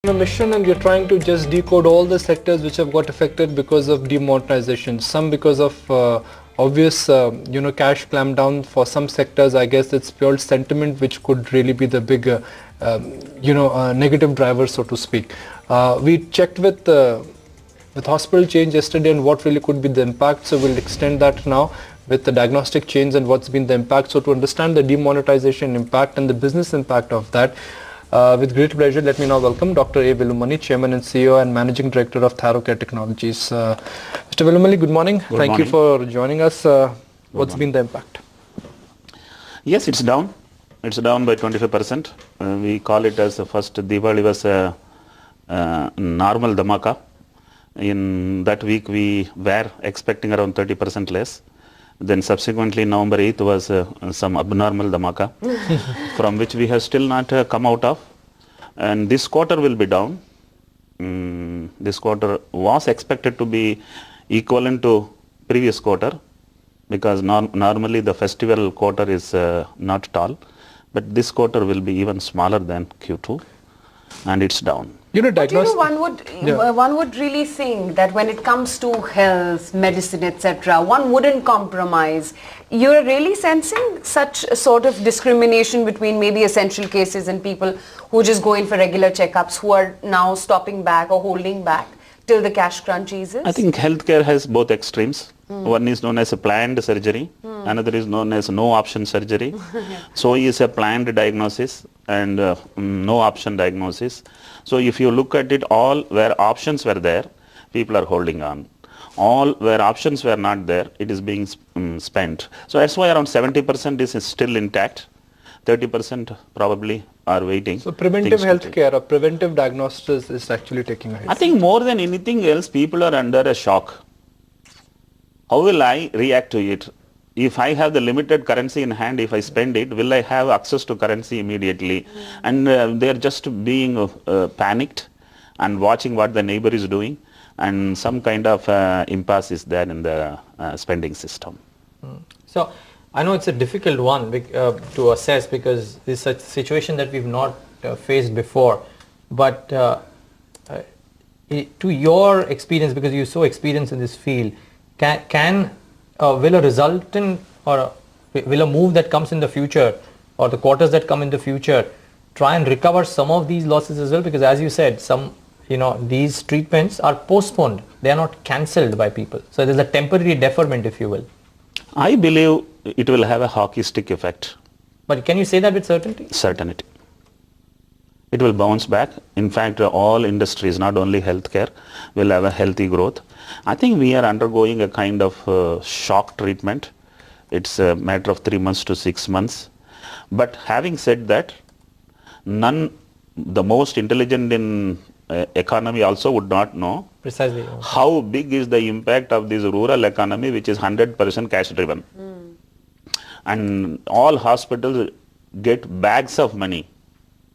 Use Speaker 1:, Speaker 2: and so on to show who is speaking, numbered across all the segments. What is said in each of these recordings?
Speaker 1: a mission and you're trying to just decode all the sectors which have got affected because of demonetization, some because of obvious cash clampdown. For some sectors I guess it's pure sentiment which could really be the big negative driver, so to speak. We checked with hospital change yesterday and what really could be the impact, so we'll extend that now with the diagnostic change and what's been the impact. So to understand the demonetization impact and the business impact of that, with great pleasure, let me now welcome Dr.A. Velumani, Chairman and CEO and Managing Director of Thyrocare Technologies. Mr. Velumani, good morning. Thank you for joining us. What's been the impact?
Speaker 2: Yes, it's down. It's down by 25%. We call it as the first Diwali was a normal dhamaka. In that week we were expecting around 30% less. Then subsequently November 8th was some abnormal dhamaka from which we have still not come out of. And this quarter will be down. This quarter was expected to be equivalent to previous quarter because normally the festival quarter is not tall. But this quarter will be even smaller than Q2 and it's down.
Speaker 3: One would really think that when it comes to health, medicine, etc., one wouldn't compromise. You're really sensing such a sort of discrimination between maybe essential cases and people who just go in for regular checkups, who are now stopping back or holding back till the cash crunch eases?
Speaker 2: I think healthcare has both extremes. One is known as a planned surgery, another is known as no option surgery. So is a planned diagnosis and no option diagnosis. So if you look at it, all where options were there, people are holding on. All where options were not there, it is being spent. So that's why around 70% is still intact. 30% probably are waiting.
Speaker 1: So preventive healthcare or preventive diagnosis is actually taking a hit.
Speaker 2: I think more than anything else, people are under a shock. How will I react to it? If I have the limited currency in hand, if I spend it, will I have access to currency immediately? And they are just being panicked and watching what the neighbor is doing, and some kind of impasse is there in the spending system.
Speaker 4: So I know it's a difficult one to assess because it's a situation that we've not faced before, but to your experience, because you're so experienced in this field, will a resultant or will a move that comes in the future or the quarters that come in the future try and recover some of these losses as well? Because as you said, these treatments are postponed, they are not cancelled by people. So there's a temporary deferment, if you will.
Speaker 2: I believe it will have a hockey stick effect.
Speaker 4: But can you say that with certainty?
Speaker 2: Certainty. It will bounce back. In fact, all industries, not only healthcare, will have a healthy growth. I think we are undergoing a kind of shock treatment. It's a matter of 3 months to 6 months. But having said that, the most intelligent in economy also would not know
Speaker 4: precisely
Speaker 2: how big is the impact of this rural economy, which is 100% cash driven. And all hospitals get bags of money.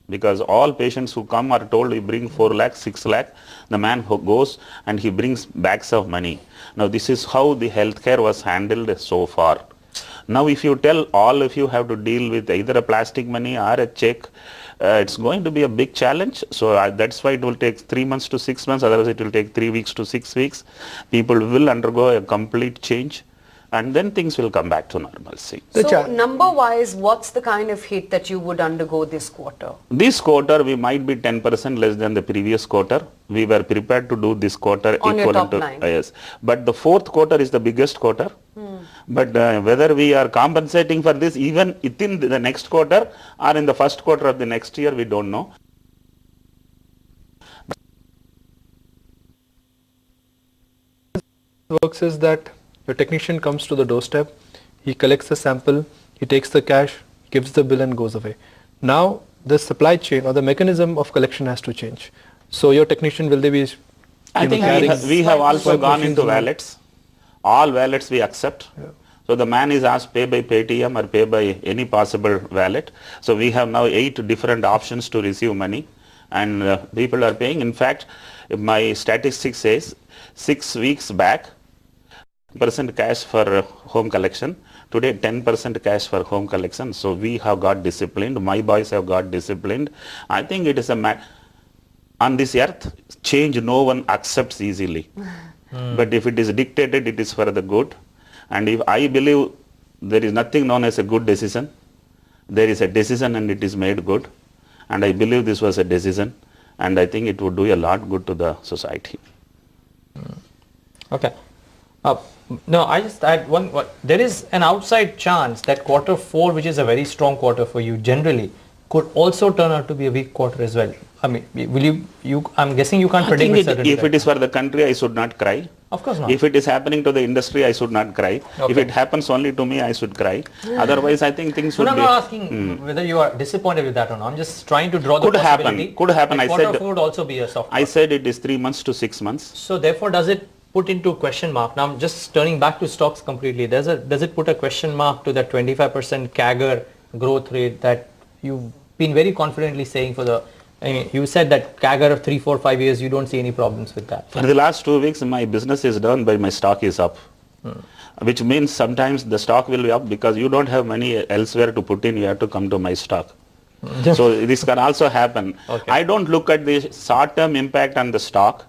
Speaker 2: Because all patients who come are told, you bring 4 lakh, 6 lakh. The man who goes and he brings bags of money. Now this is how the healthcare was handled so far. Now if you tell all of you have to deal with either a plastic money or a check, it's going to be a big challenge. So that's why it will take 3 months to 6 months. Otherwise it will take 3 weeks to 6 weeks. People will undergo a complete change. And then things will come back to normalcy.
Speaker 3: So number-wise, what's the kind of hit that you would undergo this quarter?
Speaker 2: This quarter, we might be 10% less than the previous quarter. We were prepared to do this quarter
Speaker 3: on
Speaker 2: equivalent
Speaker 3: your top line.
Speaker 2: Yes. But the fourth quarter is the biggest quarter. But whether we are compensating for this even within the next quarter or in the first quarter of the next year, we don't know.
Speaker 1: Works is that your technician comes to the doorstep, he collects the sample, he takes the cash, gives the bill and goes away. Now the supply chain or the mechanism of collection has to change. So your technician, will they be
Speaker 2: I think we have also gone into wallets. All wallets we accept.
Speaker 1: Yeah.
Speaker 2: So the man is asked pay by Paytm or pay by any possible wallet. So we have now 8 different options to receive money and people are paying. In fact, my statistics says 6 weeks back, % cash for home collection. Today 10% cash for home collection. So we have got disciplined. My boys have got disciplined. I think it is a on this earth, change no one accepts easily. But if it is dictated, it is for the good. And if I believe there is nothing known as a good decision, there is a decision and it is made good. And I believe this was a decision, and I think it would do a lot good to the society.
Speaker 4: Okay. No, I just add one. There is an outside chance that quarter 4, which is a very strong quarter for you generally, could also turn out to be a weak quarter as well. I mean, will you I'm guessing you can't predict with certainty.
Speaker 2: If it is for the country, I should not cry.
Speaker 4: Of course not.
Speaker 2: If it is happening to the industry, I should not cry.
Speaker 4: Okay.
Speaker 2: If it happens only to me, I should cry. Otherwise, I think things would
Speaker 4: I'm
Speaker 2: be...
Speaker 4: not asking whether you are disappointed with that or not. I'm just trying to draw the
Speaker 2: Could happen.
Speaker 4: possibility.
Speaker 2: Could happen.
Speaker 4: that
Speaker 2: I
Speaker 4: quarter
Speaker 2: said-
Speaker 4: 4 would also be a soft
Speaker 2: I said it is 3 months to 6 months.
Speaker 4: So therefore, does it put into question mark? Now I'm just turning back to stocks completely. Does it put a question mark to that 25% CAGR growth rate that you've been very confidently saying for the... I mean, you said that CAGR of 3, 4, 5 years, you don't see any problems with that.
Speaker 2: For the last 2 weeks, my business is down, but my stock is up. Which means sometimes the stock will be up because you don't have money elsewhere to put in, you have to come to my stock. So this can also happen.
Speaker 4: Okay.
Speaker 2: I don't look at the short-term impact on the stock.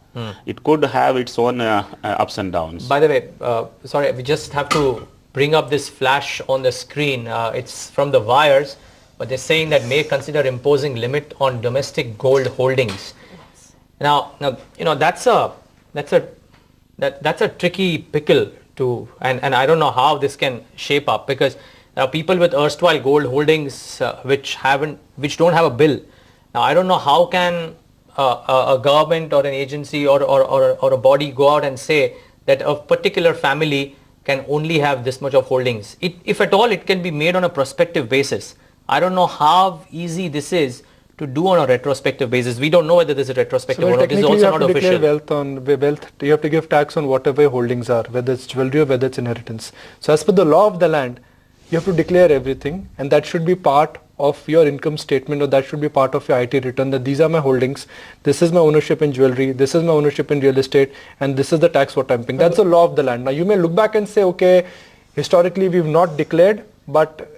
Speaker 2: It could have its own ups and downs.
Speaker 4: By the way, sorry, we just have to bring up this flash on the screen. It's from the wires, but they're saying that may consider imposing limit on domestic gold holdings. Now, you know, that's a tricky pickle to, and I don't know how this can shape up, because there are people with erstwhile gold holdings which don't have a bill. Now, I don't know how can a government or an agency or a body go out and say that a particular family can only have this much of holdings. If at all, it can be made on a prospective basis. I don't know how easy this is to do on a retrospective basis. We don't know whether this is retrospective or not. This is also not official.
Speaker 1: You have to declare wealth. You have to give tax on whatever your holdings are, whether it's jewelry or whether it's inheritance. So as per the law of the land, you have to declare everything, and that should be part of your income statement, or that should be part of your IT return, that these are my holdings, this is my ownership in jewelry, this is my ownership in real estate, and this is the tax what I'm paying. That's the law of the land. Now you may look back and say, okay, historically we've not declared, but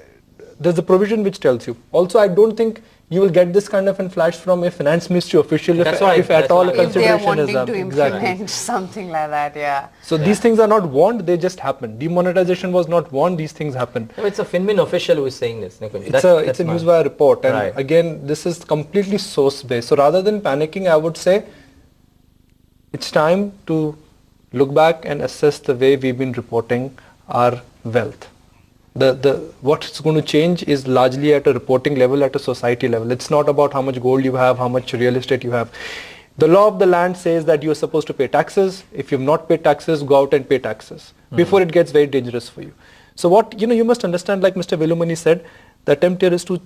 Speaker 1: there's a provision which tells you. Also, I don't think you will get this kind of a flash from a finance ministry official if at all a
Speaker 3: If they are
Speaker 1: consideration is
Speaker 3: wanting
Speaker 1: up.
Speaker 3: to implement something like that, yeah.
Speaker 1: So these things are not warned, they just happen. Demonetization was not warned, these things happen.
Speaker 4: No, it's a FinMin official who is saying this, Nikunj.
Speaker 1: It's a newswire report, and
Speaker 4: Right.
Speaker 1: again, this is completely source based. So rather than panicking, I would say it's time to look back and assess the way we've been reporting our wealth. What's going to change is largely at a reporting level, at a society level. It's not about how much gold you have, how much real estate you have. The law of the land says that you're supposed to pay taxes. If you've not paid taxes, go out and pay taxes before it gets very dangerous for you. So what, you must understand, like Mr. Velumani said, the attempt here is to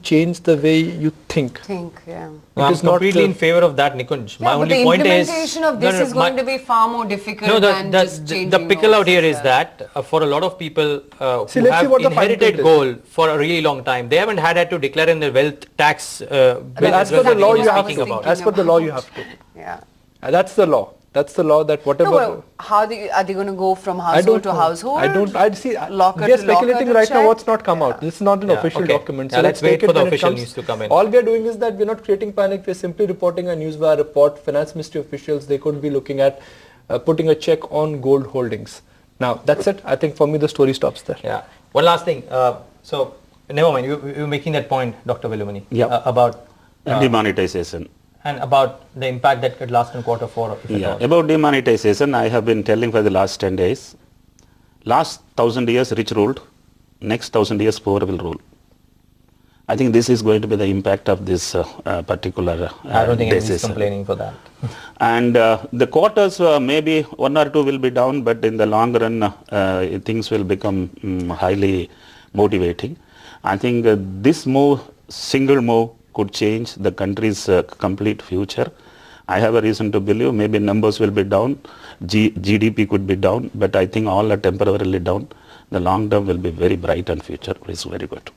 Speaker 1: change the way you think.
Speaker 3: Yeah.
Speaker 4: I'm
Speaker 1: is not
Speaker 4: completely in favor of that, Nikunj. My
Speaker 3: Yeah, but
Speaker 4: only
Speaker 3: the
Speaker 4: point is...
Speaker 3: implementation of this is going to be far more difficult than just changing
Speaker 4: the pickle out here
Speaker 3: laws.
Speaker 4: is that for a lot of people who
Speaker 1: let's see
Speaker 4: have
Speaker 1: what the fine
Speaker 4: inherited
Speaker 1: print is.
Speaker 4: gold for a really long time, they haven't had to declare in their wealth tax bill
Speaker 1: As per the law, you have
Speaker 4: speaking
Speaker 1: to.
Speaker 4: about.
Speaker 1: As per the law, you have to.
Speaker 3: Yeah.
Speaker 1: That's the law. That's the law that whatever.
Speaker 3: No, well, are they going to go from household to household?
Speaker 1: I see.
Speaker 3: Locker
Speaker 1: we are
Speaker 3: to
Speaker 1: speculating
Speaker 3: locker to
Speaker 1: right now
Speaker 3: check?
Speaker 1: what's not come out. This is not an official
Speaker 4: okay.
Speaker 1: document.
Speaker 4: Yeah,
Speaker 1: So
Speaker 4: let's
Speaker 1: take
Speaker 4: wait for
Speaker 1: it
Speaker 4: the
Speaker 1: when it
Speaker 4: official
Speaker 1: comes.
Speaker 4: news to come in.
Speaker 1: All we are doing is that we're not creating panic. We're simply reporting a newswire report. Finance ministry officials, they could be looking at putting a check on gold holdings. Now, that's it. I think for me the story stops there.
Speaker 4: Yeah. One last thing. So, never mind. You were making that point, Dr. Velumani, about...
Speaker 2: Demonetization.
Speaker 4: And about the impact that could last in quarter 4. If at all.
Speaker 2: About demonetization, I have been telling for the last 10 days. Last 1000 years rich ruled, next 1000 years poor will rule. I think this is going to be the impact of this particular
Speaker 4: I don't think
Speaker 2: disease.
Speaker 4: anybody's complaining for that.
Speaker 2: And the quarters maybe 1 or 2 will be down, but in the long run things will become highly motivating. I think this move, single move, could change the country's complete future. I have a reason to believe maybe numbers will be down, GDP could be down, but I think all are temporarily down. The long term will be very bright and future is very good.